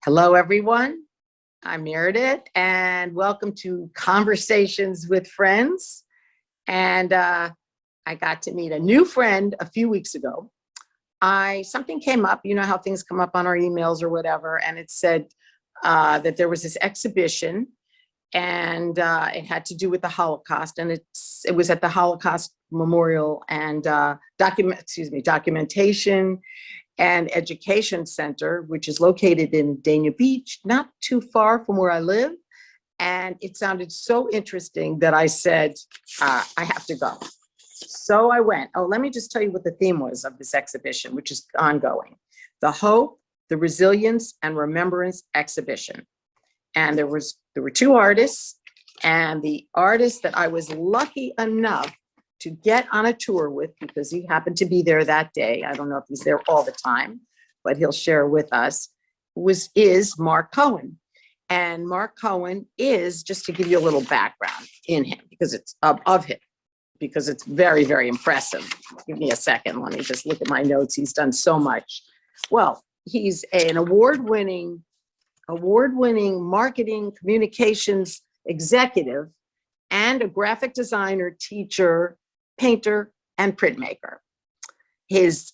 Hello, everyone. I'm Meredith, and welcome to Conversations with Friends. And I got to meet a new friend a few weeks ago. Something came up, you know how things come up on our emails or whatever, and it said that there was this exhibition, and it had to do with the Holocaust, and it was at the Holocaust Memorial and Documentation and Education Center, which is located in Dania Beach, not too far from where I live. And it sounded so interesting that I said, I have to go. So I went. Oh, let me just tell you what the theme was of this exhibition, which is ongoing. The Hope, the Resilience, and Remembrance exhibition. And there were two artists, and the artist that I was lucky enough to get on a tour with, because he happened to be there that day. I don't know if he's there all the time, but he'll share with us, is Mark Cohen. And Mark Cohen is, just to give you a little background in him, because it's of him, because it's very, very impressive. Give me a second. Let me just look at my notes. He's done so much. Well, he's an award-winning marketing communications executive and a graphic designer, teacher, painter, and printmaker.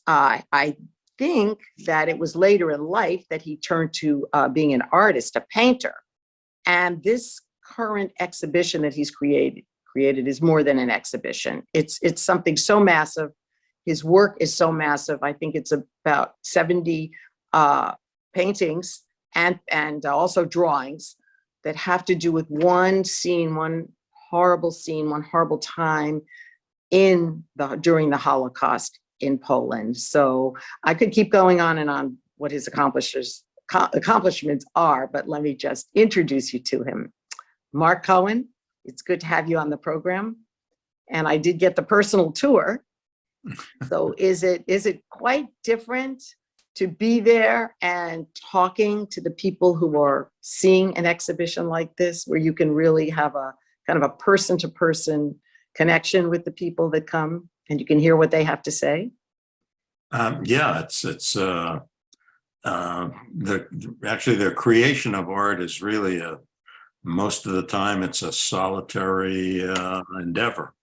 I think that it was later in life that he turned to being an artist, a painter. And this current exhibition that he's created is more than an exhibition. It's something so massive. His work is so massive. I think it's about 70 paintings and also drawings that have to do with one scene, one horrible time during the Holocaust in Poland. So I could keep going on and on what his accomplishments are, but let me just introduce you to him. Mark Cohen, it's good to have you on the program. And I did get the personal tour. So is it quite different to be there and talking to the people who are seeing an exhibition like this, where you can really have a kind of a person-to-person connection with the people that come, and you can hear what they have to say? Yeah, actually the creation of art is really most of the time it's a solitary endeavor.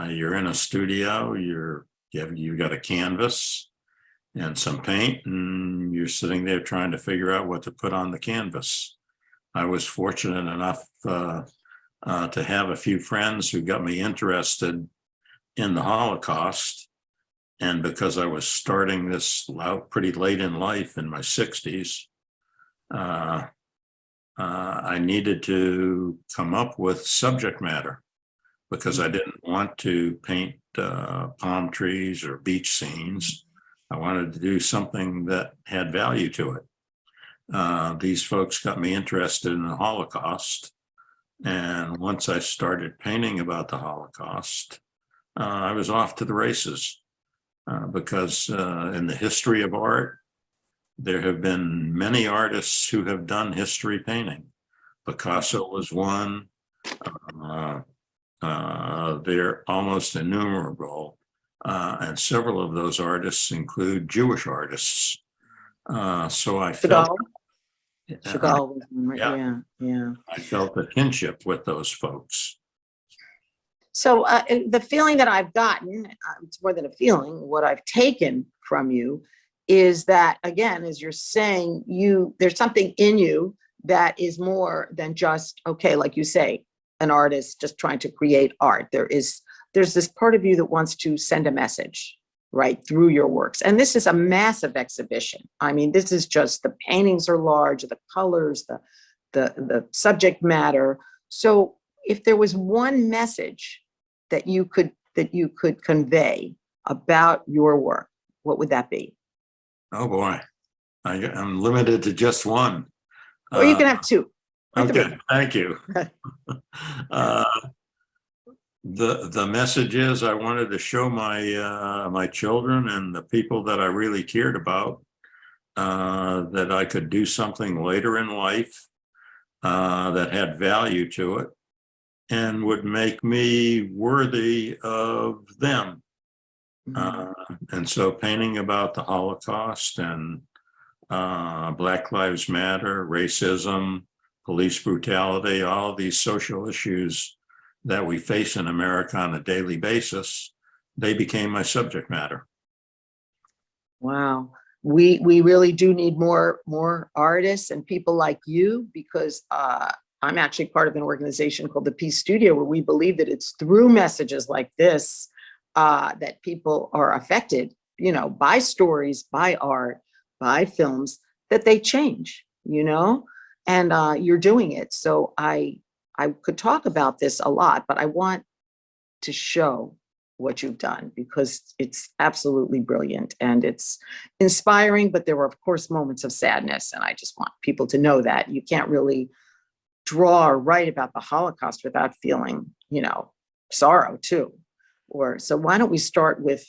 You're in a studio, you've got a canvas and some paint, and you're sitting there trying to figure out what to put on the canvas. I was fortunate enough to have a few friends who got me interested in the Holocaust. And because I was starting this out pretty late in life, in my 60s, I needed to come up with subject matter, because I didn't want to paint palm trees or beach scenes. I wanted to do something that had value to it. These folks got me interested in the Holocaust. And once I started painting about the Holocaust, I was off to the races, because in the history of art, there have been many artists who have done history painting. Picasso was one. They're almost innumerable. And several of those artists include Jewish artists. So I felt... Chagall, yeah. I felt a kinship with those folks. So the feeling that I've gotten, it's more than a feeling, what I've taken from you is that, again, as you're saying, there's something in you that is more than just, okay, like you say, an artist just trying to create art. There's this part of you that wants to send a message, right, through your works. And this is a massive exhibition. I mean, this is just, the paintings are large, the colors, the subject matter. So if there was one message that you could convey about your work, what would that be? Oh boy, I'm limited to just one. Or you can have two. Okay, thank you. The message is, I wanted to show my children and the people that I really cared about that I could do something later in life that had value to it and would make me worthy of them. And so painting about the Holocaust and Black Lives Matter, racism, police brutality, all of these social issues that we face in America on a daily basis, they became my subject matter. Wow. We really do need more artists and people like you, because I'm actually part of an organization called the Peace Studio, where we believe that it's through messages like this that people are affected, you know, by stories, by art, by films, that they change, you know, and you're doing it. So I could talk about this a lot, but I want to show what you've done, because it's absolutely brilliant and it's inspiring, but there were of course moments of sadness, and I just want people to know that you can't really draw or write about the Holocaust without feeling, you know, sorrow too. Or so why don't we start with,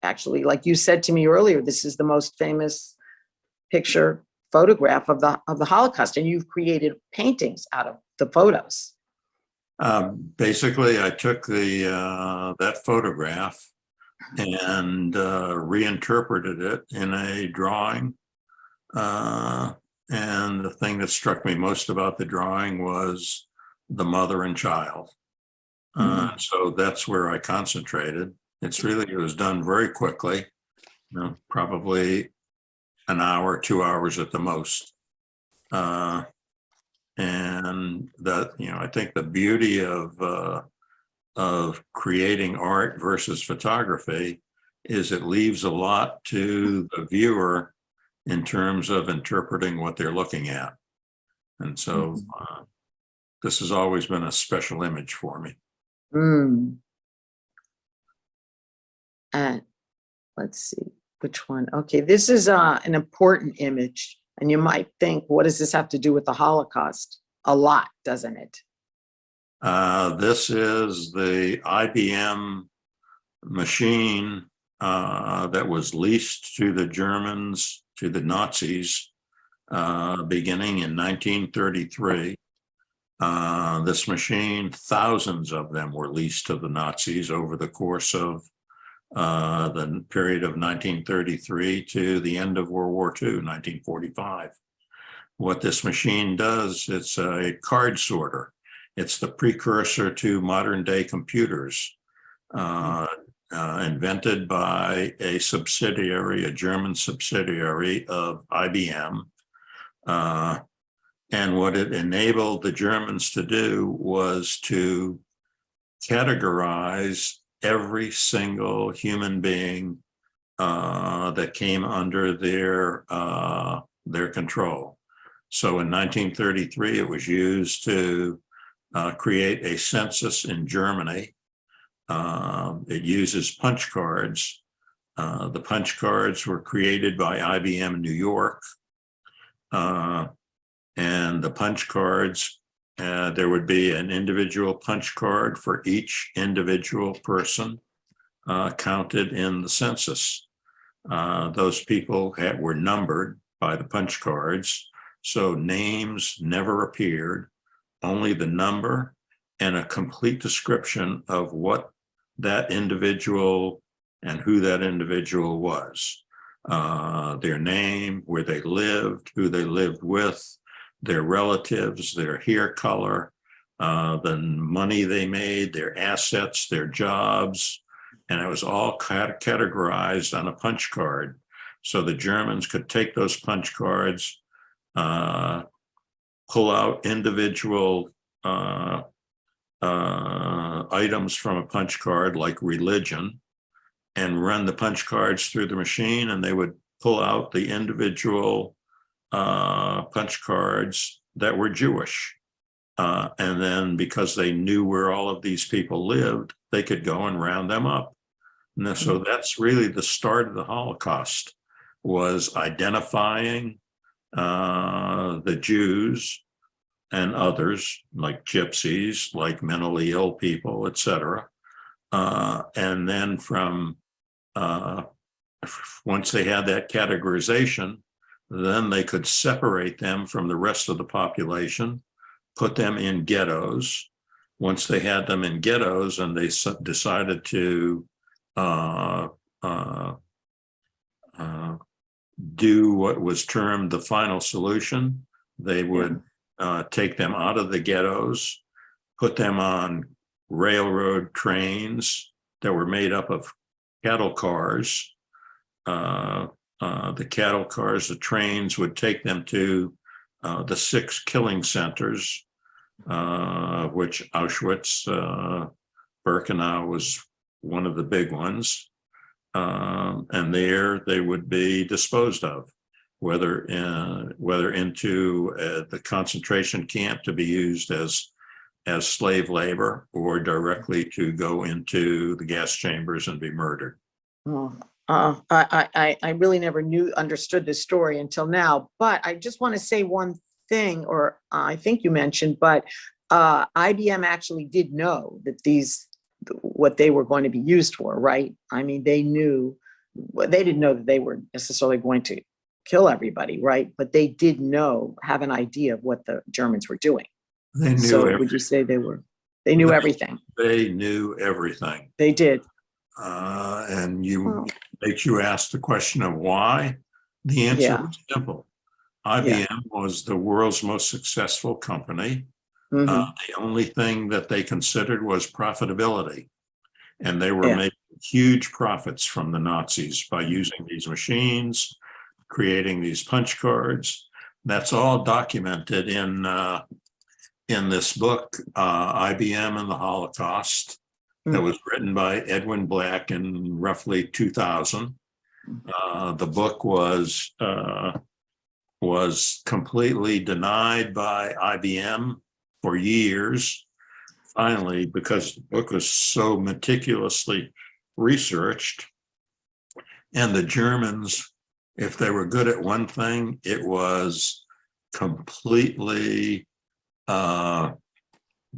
actually, like you said to me earlier, this is the most famous picture photograph of the Holocaust, and you've created paintings out of the photos. Basically, I took that photograph and reinterpreted it in a drawing. And the thing that struck me most about the drawing was the mother and child. So that's where I concentrated. It was done very quickly, you know, probably an hour, 2 hours at the most. And that, you know, I think the beauty of creating art versus photography is it leaves a lot to the viewer in terms of interpreting what they're looking at. And so this has always been a special image for me. And let's see which one. Okay, this is an important image, and you might think, what does this have to do with the Holocaust? A lot, doesn't it? This is the IBM machine that was leased to the Germans, to the Nazis, beginning in 1933. This machine, thousands of them were leased to the Nazis over the course of the period of 1933 to the end of World War II, 1945. What this machine does, it's a card sorter. It's the precursor to modern day computers, invented by a German subsidiary of IBM. And what it enabled the Germans to do was to categorize every single human being that came under their control. So in 1933, it was used to create a census in Germany. It uses punch cards. The punch cards were created by IBM in New York. And the punch cards, there would be an individual punch card for each individual person counted in the census. Those people were numbered by the punch cards, so names never appeared, only the number and a complete description of what that individual and who that individual was. Their name, where they lived, who they lived with, their relatives, their hair color, the money they made, their assets, their jobs, and it was all categorized on a punch card. So the Germans could take those punch cards, pull out individual items from a punch card, like religion, and run the punch cards through the machine, and they would pull out the individual punch cards that were Jewish. And then because they knew where all of these people lived, they could go and round them up. And so that's really the start of the Holocaust, was identifying the Jews and others, like gypsies, like mentally ill people, etc. And then from once they had that categorization, then they could separate them from the rest of the population, put them in ghettos. Once they had them in ghettos and they decided to do what was termed the final solution. They would take them out of the ghettos, put them on railroad trains that were made up of cattle cars. The cattle cars, the trains would take them to the 6 killing centers, which Auschwitz, Birkenau was one of the big ones. And there they would be disposed of, whether into the concentration camp to be used as slave labor, or directly to go into the gas chambers and be murdered. I really never understood this story until now, but I just want to say one thing, or I think you mentioned, but IBM actually did know that what they were going to be used for, right? I mean, they didn't know that they were necessarily going to kill everybody, right? But they did have an idea of what the Germans were doing. They knew so everything. Would you say they knew everything? They knew everything. They did. And you asked the question of why. The answer was simple. IBM was the world's most successful company. The only thing that they considered was profitability. And they were making huge profits from the Nazis by using these machines, creating these punch cards. That's all documented in this book, IBM and the Holocaust, that was written by Edwin Black in roughly 2000. The book was completely denied by IBM for years. Finally, because the book was so meticulously researched, and the Germans, if they were good at one thing, it was completely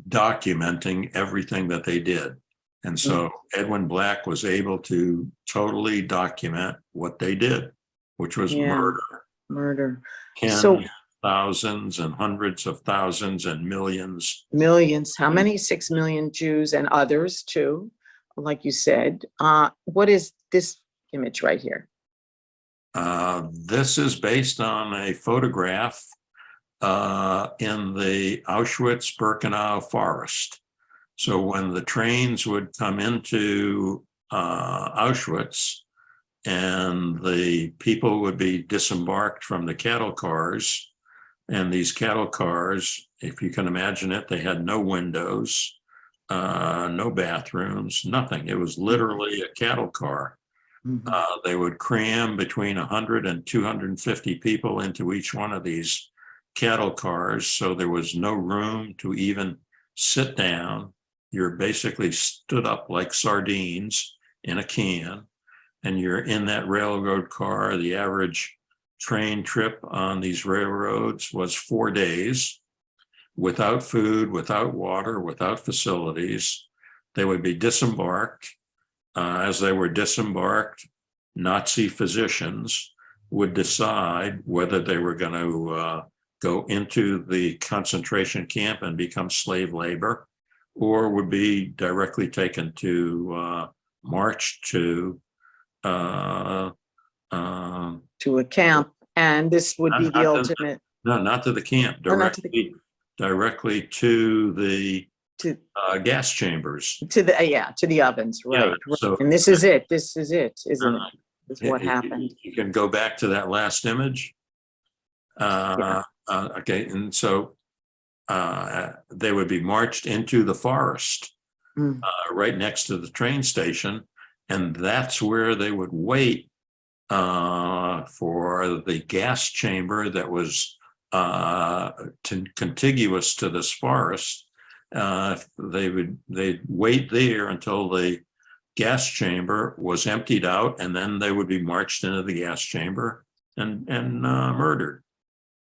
documenting everything that they did. And so Edwin Black was able to totally document what they did, which was murder. So Thousands and hundreds of thousands and millions. How many? 6 million Jews and others too, like you said. What is this image right here? This is based on a photograph in the Auschwitz-Birkenau forest. So when the trains would come into Auschwitz and the people would be disembarked from the cattle cars, and these cattle cars, if you can imagine it, they had no windows, no bathrooms, nothing. It was literally a cattle car. They would cram between 100 and 250 people into each one of these cattle cars. So there was no room to even sit down. You're basically stood up like sardines in a can, and you're in that railroad car. The average train trip on these railroads was 4 days, without food, without water, without facilities. They would be disembarked. As they were disembarked, Nazi physicians would decide whether they were going to go into the concentration camp and become slave labor, or would be directly taken to march to a camp, and this would be the ultimate. Not to the camp, directly to the gas chambers. To the ovens, right? So, and this is it, isn't it? This is what happened. You can go back to that last image. Okay, and so they would be marched into the forest right next to the train station, and that's where they would wait for the gas chamber that was contiguous to this forest. They'd wait there until the gas chamber was emptied out, and then they would be marched into the gas chamber and murdered.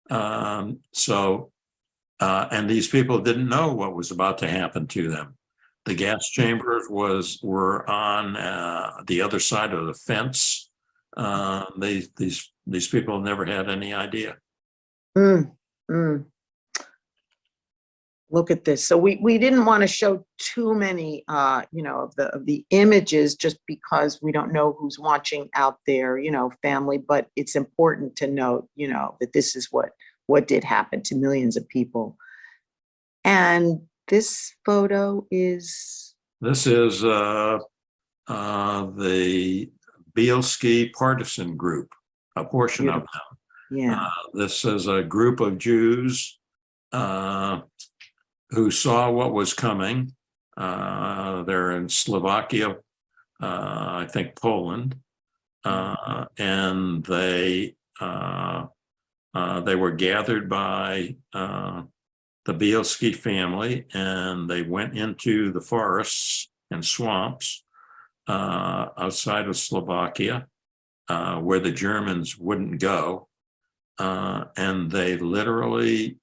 And these people didn't know what was about to happen to them. The gas chambers were on the other side of the fence. These people never had any idea. Look at this. So we didn't want to show too many, of the images, just because we don't know who's watching out there, family. But it's important to note, that this is what did happen to millions of people. And this photo is. This is the Bielski partisan group, a portion of them. Yeah. This is a group of Jews who saw what was coming. They're in Slovakia, I think Poland, and they were gathered by the Bielski family, and they went into the forests and swamps outside of Slovakia, where the Germans wouldn't go, and they literally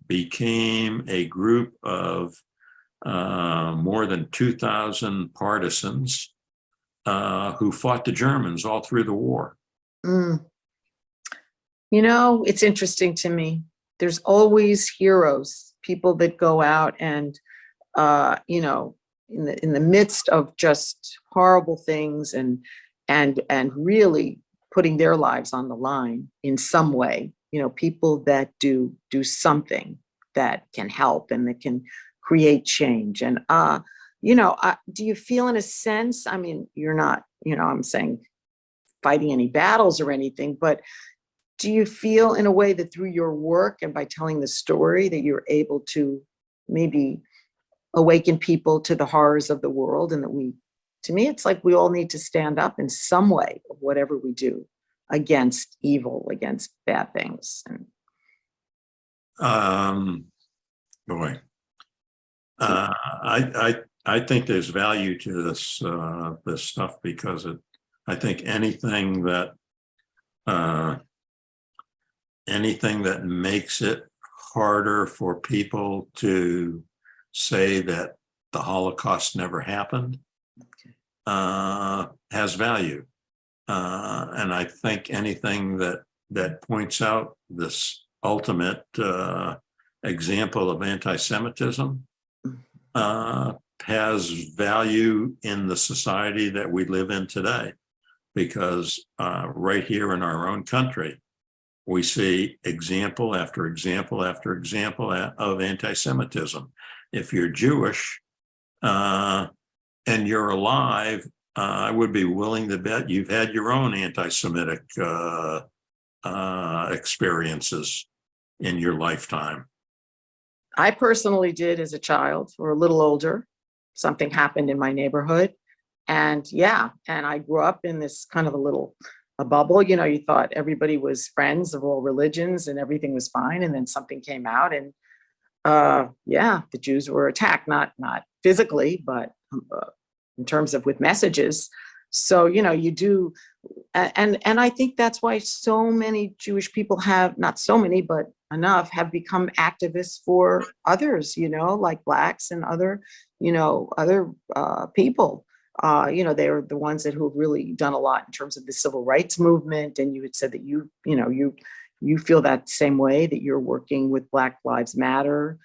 became a group of more than 2,000 partisans who fought the Germans all through the war. It's interesting to me. There's always heroes, people that go out and, in the midst of just horrible things and really putting their lives on the line in some way. People that do something that can help and that can create change. And, do you feel in a sense, I mean, you're not, I'm saying fighting any battles or anything, but do you feel in a way that through your work and by telling the story that you're able to maybe awaken people to the horrors of the world, and that to me, it's like we all need to stand up in some way of whatever we do against evil, against bad things. Boy, I think there's value to this this stuff, because I think anything that makes it harder for people to say that the Holocaust never happened has value. And I think anything that points out this ultimate example of anti-Semitism has value in the society that we live in today, because right here in our own country, we see example after example after example of anti-Semitism. If you're Jewish and you're alive, I would be willing to bet you've had your own anti-Semitic experiences in your lifetime. I personally did as a child, or a little older. Something happened in my neighborhood. And I grew up in this kind of a bubble. You thought everybody was friends of all religions and everything was fine. And then something came out, and the Jews were attacked, not physically, but in terms of with messages. So, you do. And I think that's why so many Jewish people not so many, but enough, have become activists for others, like Blacks and other people. They're the ones who have really done a lot in terms of the civil rights movement. And you had said that you feel that same way, that you're working with Black Lives Matter.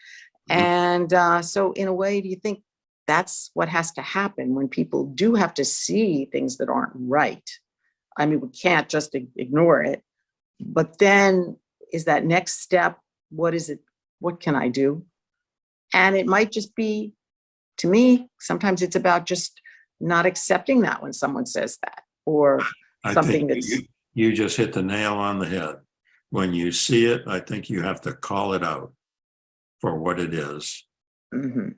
And so in a way, do you think that's what has to happen when people do have to see things that aren't right? I mean, we can't just ignore it. But then is that next step, what is it? What can I do? And it might just be, to me, sometimes it's about just not accepting that when someone says that, or something that's. You just hit the nail on the head. When you see it, I think you have to call it out for what it is. Mm-hmm.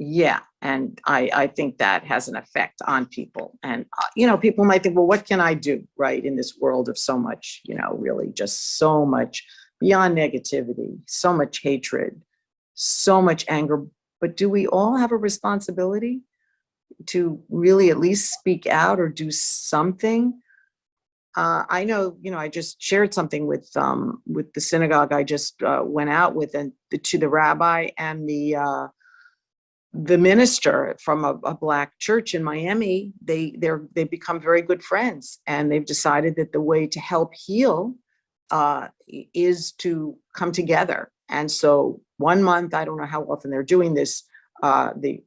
Yeah. And I think that has an effect on people. And, people might think, well, what can I do, right, in this world of so much, really just so much beyond negativity, so much hatred, so much anger. But do we all have a responsibility to really at least speak out or do something? I know, I just shared something with the synagogue I just went out with, and to the rabbi and the minister from a Black church in Miami. They've become very good friends, and they've decided that the way to help heal is to come together. And so 1 month, I don't know how often they're doing this, the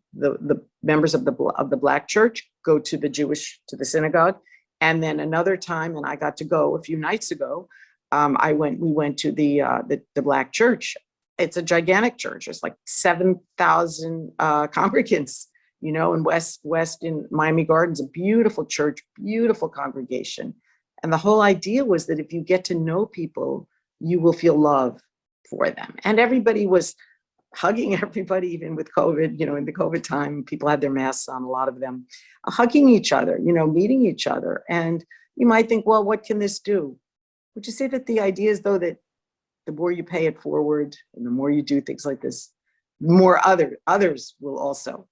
members of the Black church go to the synagogue, and then another time, and I got to go a few nights ago. We went to the Black church. It's a gigantic church. It's like 7,000 congregants, in West in Miami Gardens, a beautiful church, beautiful congregation. And the whole idea was that if you get to know people, you will feel love for them. And everybody was hugging everybody, even with COVID, in the COVID time, people had their masks on, a lot of them, hugging each other, meeting each other. And you might think, well, what can this do? Would you say that the idea is, though, that the more you pay it forward and the more you do things like this, the more others will also,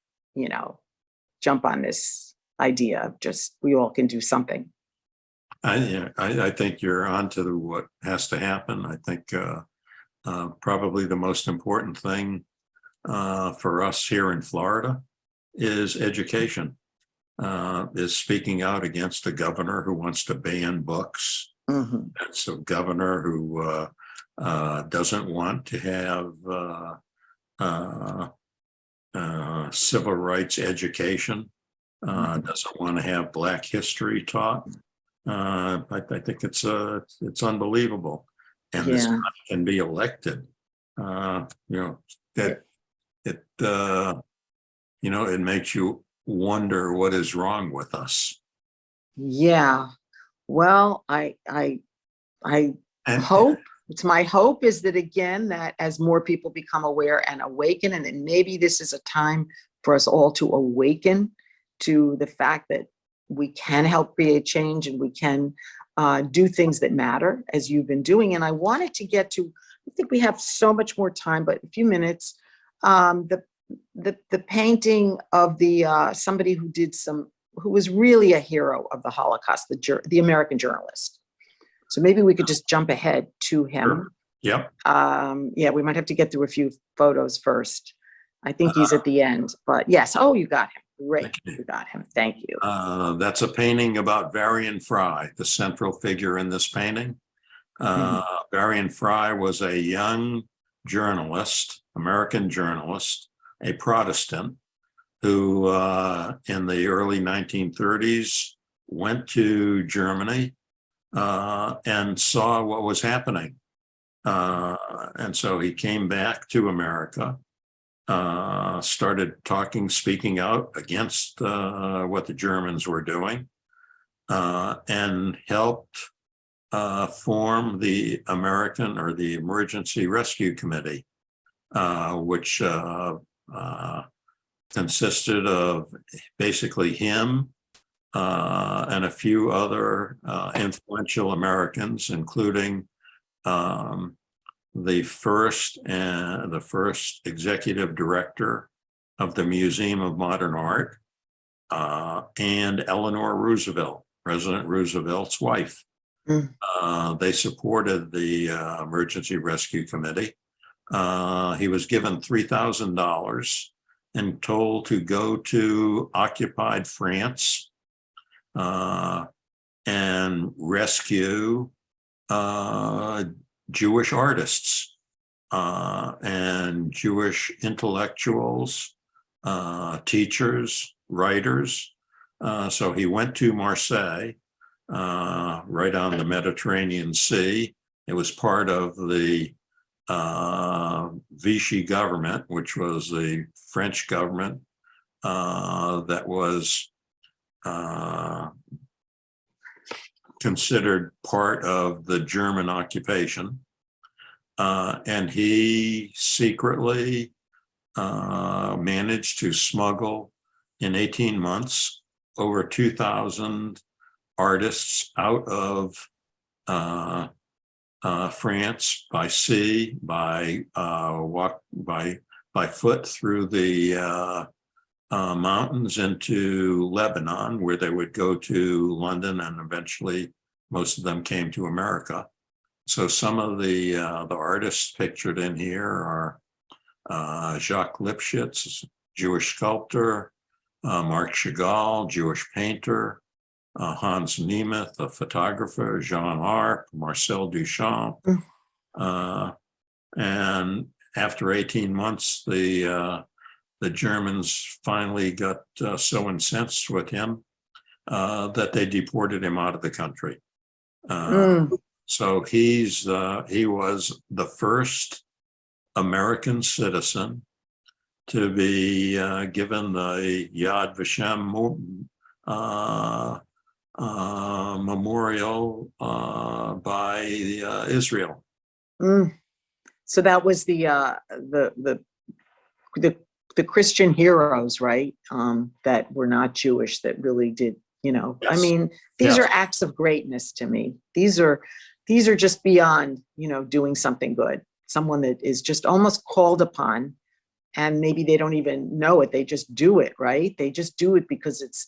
jump on this idea of just, we all can do something. I think you're on to what has to happen. I think probably the most important thing for us here in Florida is education, is speaking out against a governor who wants to ban books. Mm-hmm. It's a governor who doesn't want to have civil rights education, doesn't want to have Black history taught. I think it's unbelievable, and this guy can be elected. That it it makes you wonder what is wrong with us. Yeah. Well, I hope, it's my hope is that, again, that as more people become aware and awaken, and then maybe this is a time for us all to awaken to the fact that we can help create change and we can do things that matter, as you've been doing. And I wanted to get to, I think we have so much more time, but a few minutes, the painting of somebody who was really a hero of the Holocaust, the American journalist. So maybe we could just jump ahead to him. Sure. Yep. We might have to get through a few photos first. I think he's at the end, but yes. Oh, you got him. Great. You got him. Thank you. That's a painting about Varian Fry, the central figure in this painting. Varian Fry was a young journalist, American journalist, a Protestant, who in the early 1930s went to Germany and saw what was happening. And so he came back to America, started speaking out against what the Germans were doing, and helped form the American, or the Emergency Rescue Committee, which consisted of basically him and a few other influential Americans, including the first executive director of the Museum of Modern Art, and Eleanor Roosevelt, President Roosevelt's wife. They supported the Emergency Rescue Committee. He was given $3,000 and told to go to occupied France and rescue Jewish artists and Jewish intellectuals, teachers, writers. So he went to Marseille, right on the Mediterranean Sea. It was part of the Vichy government, which was the French government that was considered part of the German occupation. And he secretly managed to smuggle, in 18 months, over 2,000 artists out of France by sea, by foot through the mountains into Lebanon, where they would go to London, and eventually most of them came to America. So some of the artists pictured in here are Jacques Lipschitz, Jewish sculptor, Marc Chagall, Jewish painter, Hans Nemeth, a photographer, Jean Arc, Marcel Duchamp, and after 18 months, the Germans finally got so incensed with him that they deported him out of the country. So he was the first American citizen to be given the Yad Vashem memorial by Israel. So that was the Christian heroes, right? That were not Jewish, that really did, Yes. I mean, these are acts of greatness to me. These are just beyond, doing something good. Someone that is just almost called upon, and maybe they don't even know it. They just do it, right? They just do it because it's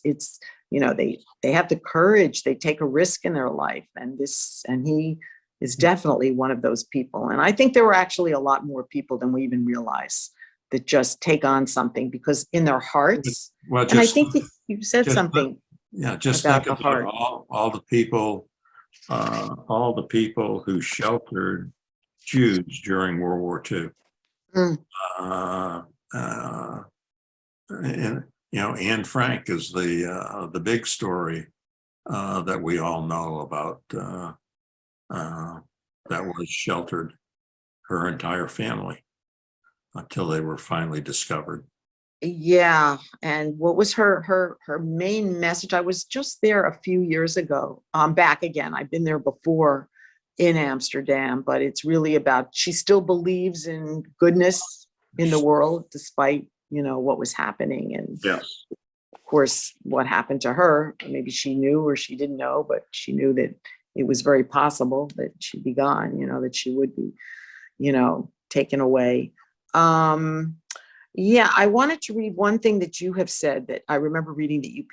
they have the courage. They take a risk in their life, and he is definitely one of those people. And I think there were actually a lot more people than we even realize that just take on something because in their hearts. Well, and I think that you said something. Just about think the heart. about all the people who sheltered Jews during World War II. And Anne Frank is the big story that we all know about, that was sheltered her entire family until they were finally discovered. Yeah. And what was her main message? I was just there a few years ago. I'm back again. I've been there before in Amsterdam, but it's really about, she still believes in goodness in the world, despite, what was happening. And yes, of course, what happened to her, maybe she knew or she didn't know, but she knew that it was very possible that she'd be gone, that she would be, taken away. Yeah, I wanted to read one thing that you have said that I remember reading, that you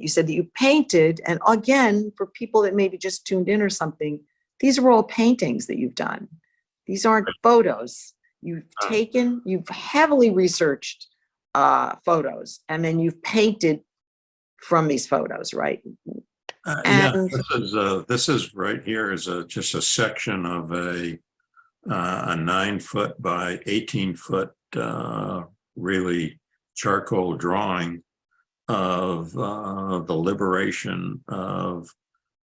said that you painted. And again, for people that maybe just tuned in or something, these are all paintings that you've done. These aren't photos. You've heavily researched photos, and then you've painted from these photos, right? This is right here is just a section of a 9-foot by 18-foot really charcoal drawing of the liberation of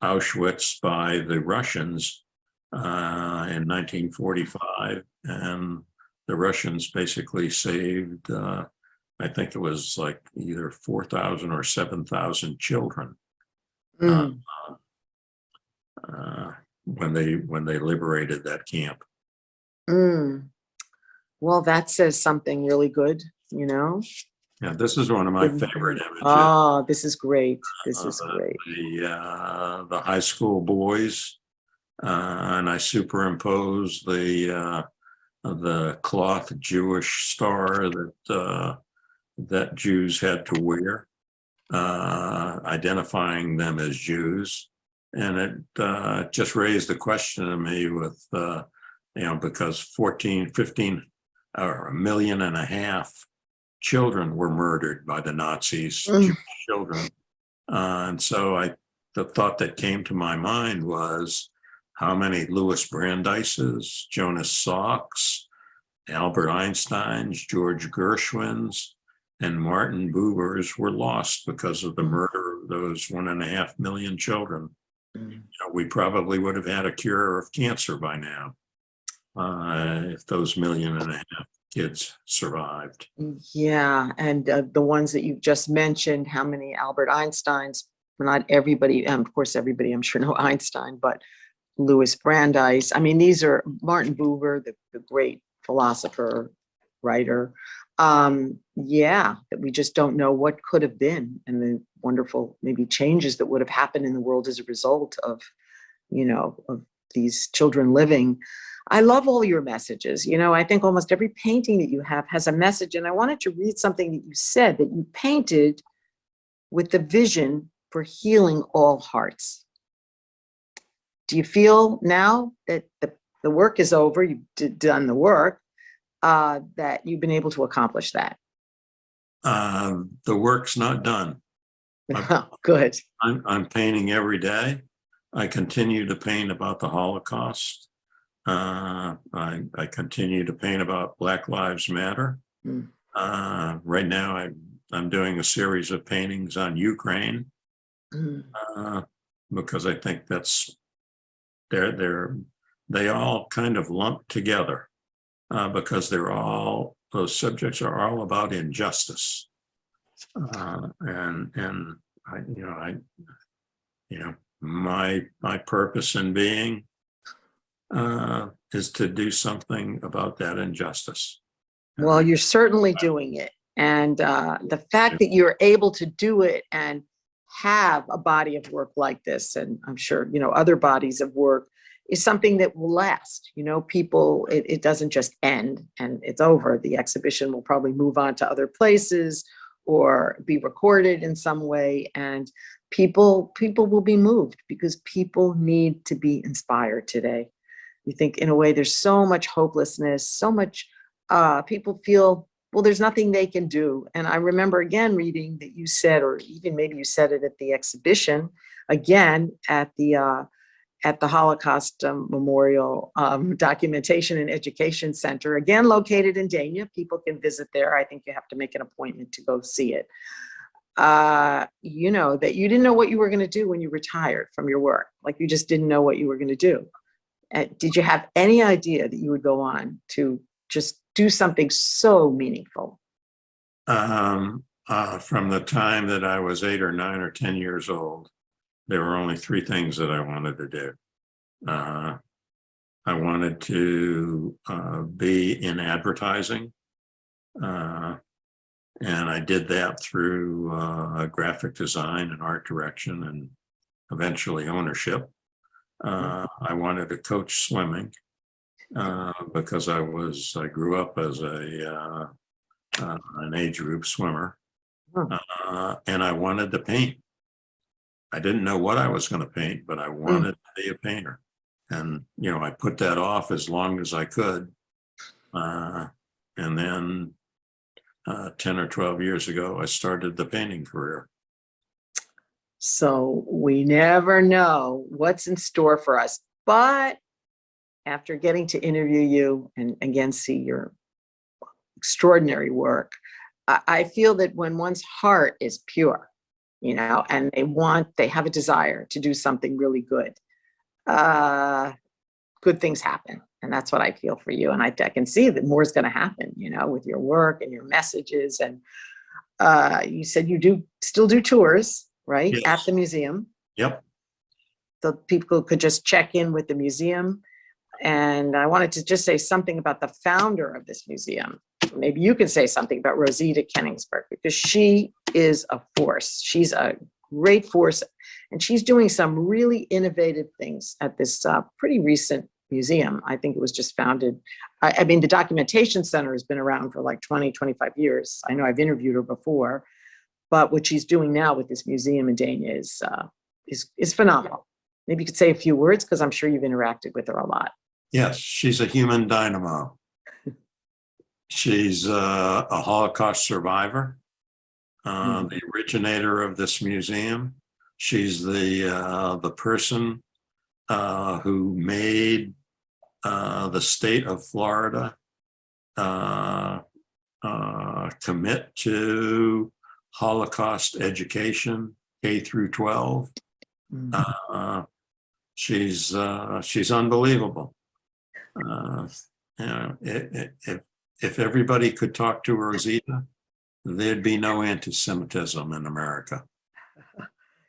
Auschwitz by the Russians in 1945, and the Russians basically saved, I think it was like either 4,000 or 7,000 children when they liberated that camp. Well, that says something really good, Yeah, this is one of my favorite images. Oh, this is great. This is great. The high school boys, and I superimpose the cloth Jewish star that Jews had to wear, identifying them as Jews, and it just raised the question to me with because 15 or 1.5 million children were murdered by the Nazis, Jewish children. And so the thought that came to my mind was how many Louis Brandeis's, Jonas Salks, Albert Einstein's, George Gershwin's, and Martin Buber's were lost because of the murder of those 1.5 million children. We probably would have had a cure of cancer by now if those 1.5 million kids survived. Yeah, and the ones that you've just mentioned, how many Albert Einsteins, not everybody, of course, everybody, I'm sure know Einstein, but Louis Brandeis. I mean, these are Martin Buber, the great philosopher, writer. Yeah, that we just don't know what could have been, and the wonderful maybe changes that would have happened in the world as a result of, of these children living. I love all your messages. I think almost every painting that you have has a message. And I wanted to read something that you said, that you painted with the vision for healing all hearts. Do you feel now that the work is over, you've done the work, that you've been able to accomplish that? The work's not done. Good. I'm painting every day. I continue to paint about the Holocaust. I continue to paint about Black Lives Matter. Mm. Right now, I'm doing a series of paintings on Ukraine Mm. because I think that's they all kind of lump together because those subjects are all about injustice, and my purpose in being is to do something about that injustice. And Well, you're certainly doing it. And the fact that you're able to do it and have a body of work like this, and I'm sure, other bodies of work, is something that will last. People, it doesn't just end and it's over. The exhibition will probably move on to other places or be recorded in some way. And people will be moved because people need to be inspired today. You think in a way there's so much hopelessness, so much people feel, well, there's nothing they can do. And I remember again reading that you said, or even maybe you said it at the exhibition, again at the Holocaust Memorial Documentation and Education Center, again located in Dania. People can visit there. I think you have to make an appointment to go see it. That you didn't know what you were going to do when you retired from your work. Like you just didn't know what you were going to do. Did you have any idea that you would go on to just do something so meaningful? from the time that I was 8 or 9 or 10 years old, there were only 3 things that I wanted to do. I wanted to be in advertising, and I did that through graphic design and art direction and eventually ownership. I wanted to coach swimming because I grew up as an age group swimmer, and I wanted to paint. I didn't know what I was going to paint, but I wanted to be a painter. And, I put that off as long as I could. And then 10 or 12 years ago, I started the painting career. So we never know what's in store for us. But after getting to interview you and again see your extraordinary work, I feel that when one's heart is pure, and they have a desire to do something really good, good things happen. And that's what I feel for you. And I can see that more is going to happen, with your work and your messages. And you said you still do tours, right? Yes. At the museum. Yep. So people could just check in with the museum. And I wanted to just say something about the founder of this museum. Maybe you can say something about Rosita Kenningsberg, because she is a force. She's a great force, and she's doing some really innovative things at this pretty recent museum. I think it was just founded. I mean, the Documentation Center has been around for like 20, 25 years. I know I've interviewed her before, but what she's doing now with this museum in Dania is phenomenal. Maybe you could say a few words, because I'm sure you've interacted with her a lot. Yes, she's a human dynamo. She's a Holocaust survivor, the originator of this museum. She's the person who made the state of Florida commit to Holocaust education, K through 12. She's unbelievable. If everybody could talk to Rosita, there'd be no anti-Semitism in America.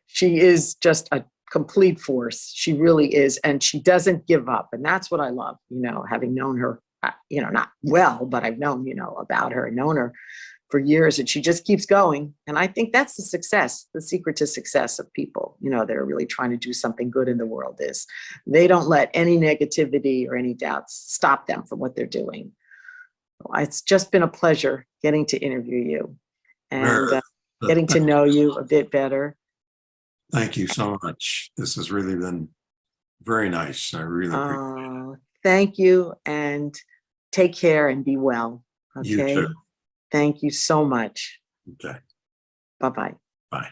She is just a complete force. She really is. And she doesn't give up. And that's what I love, having known her, not well, but I've known, about her and known her for years, and she just keeps going. And I think that's the secret to success of people, that are really trying to do something good in the world, is they don't let any negativity or any doubts stop them from what they're doing. It's just been a pleasure getting to interview you and getting to know you a bit better. Thank you so much. This has really been very nice. I really appreciate it. Thank you, and take care and be well. Okay. You too. Thank you so much. Okay. Bye-bye. Bye.